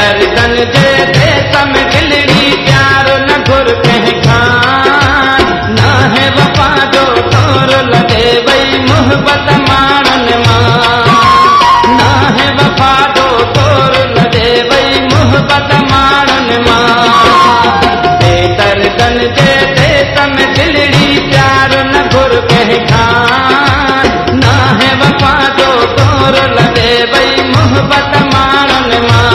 बेदर्दन जे देश में दिलड़ी प्यार न घुर कह खान ना है वफा जो तोर लगे वही मोहब्बत मारन मां ना है वफा जो तोर लगे वही मोहब्बत मारन मां बेदर्दन जे देश में दिलड़ी प्यार न घुर कह खान ना है वफा जो तोर लगे वही मोहब्बत मारन मां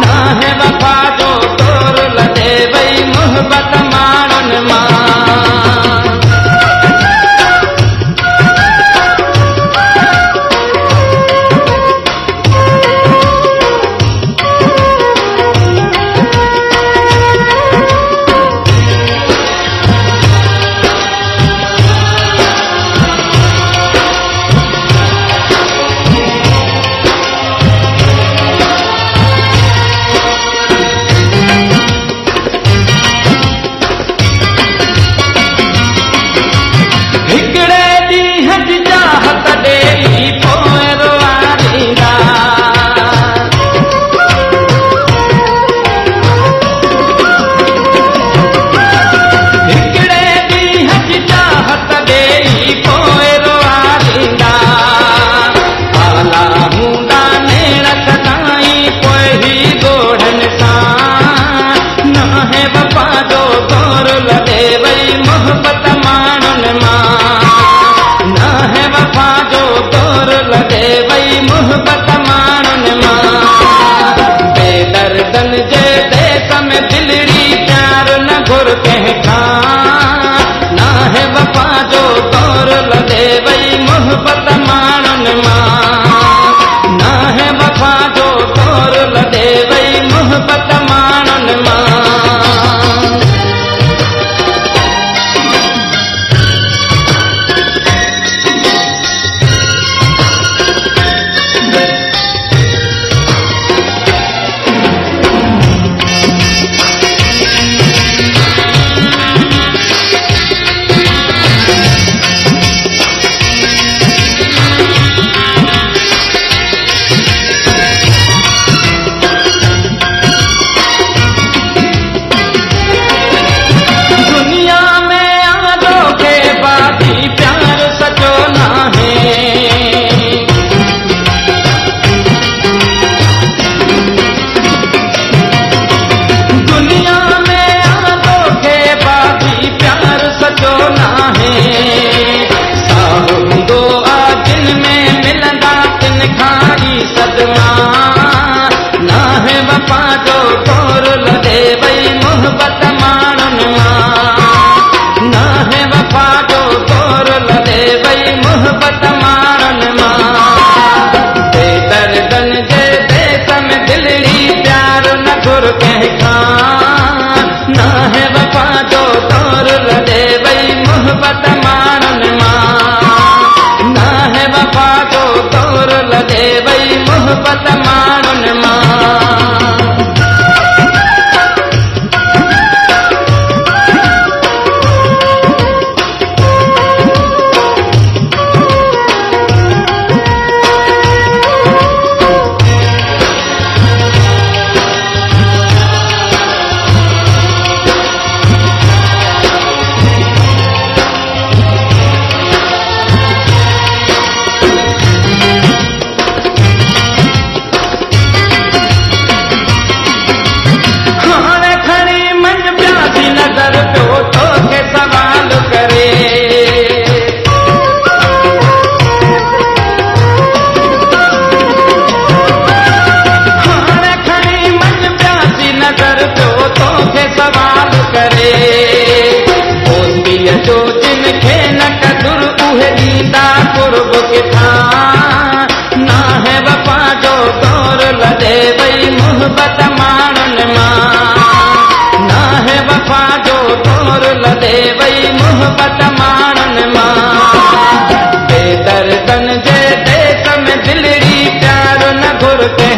ना है वफा जो तोर लगे वही मोहब्बत मारन मां मोहब्बत मारन मां बेदर्दन जे देश में दिलड़ी प्यार न घुर कह खान ना है वफा जो तोर लगे वही मोहब्बत मारन मां ना है वफा जो तोर लगे वही मोहब्बत मारन मां ना है वफा जो तोर लगे वही मोहब्बत मारन मां ना है वफा जो तोर लगे वही मोहब्बत मारन मां बेदर्दन जे देश में दिलड़ी प्यार न घुर कह खान ना है वफा जो तोर लगे वही मोहब्बत मारन मां ना है वफा जो तोर लगे वही मोहब्बत मारन मां जो जिनखे न कदुर उहे दीदा कुर्ब के था ना है वफा जो तोर लगे वही मोहब्बत मारन मां ना है वफा जो तोर लगे वही मोहब्बत मारन मां बेदर्दन जे देश में दिलड़ी प्यार न घुर के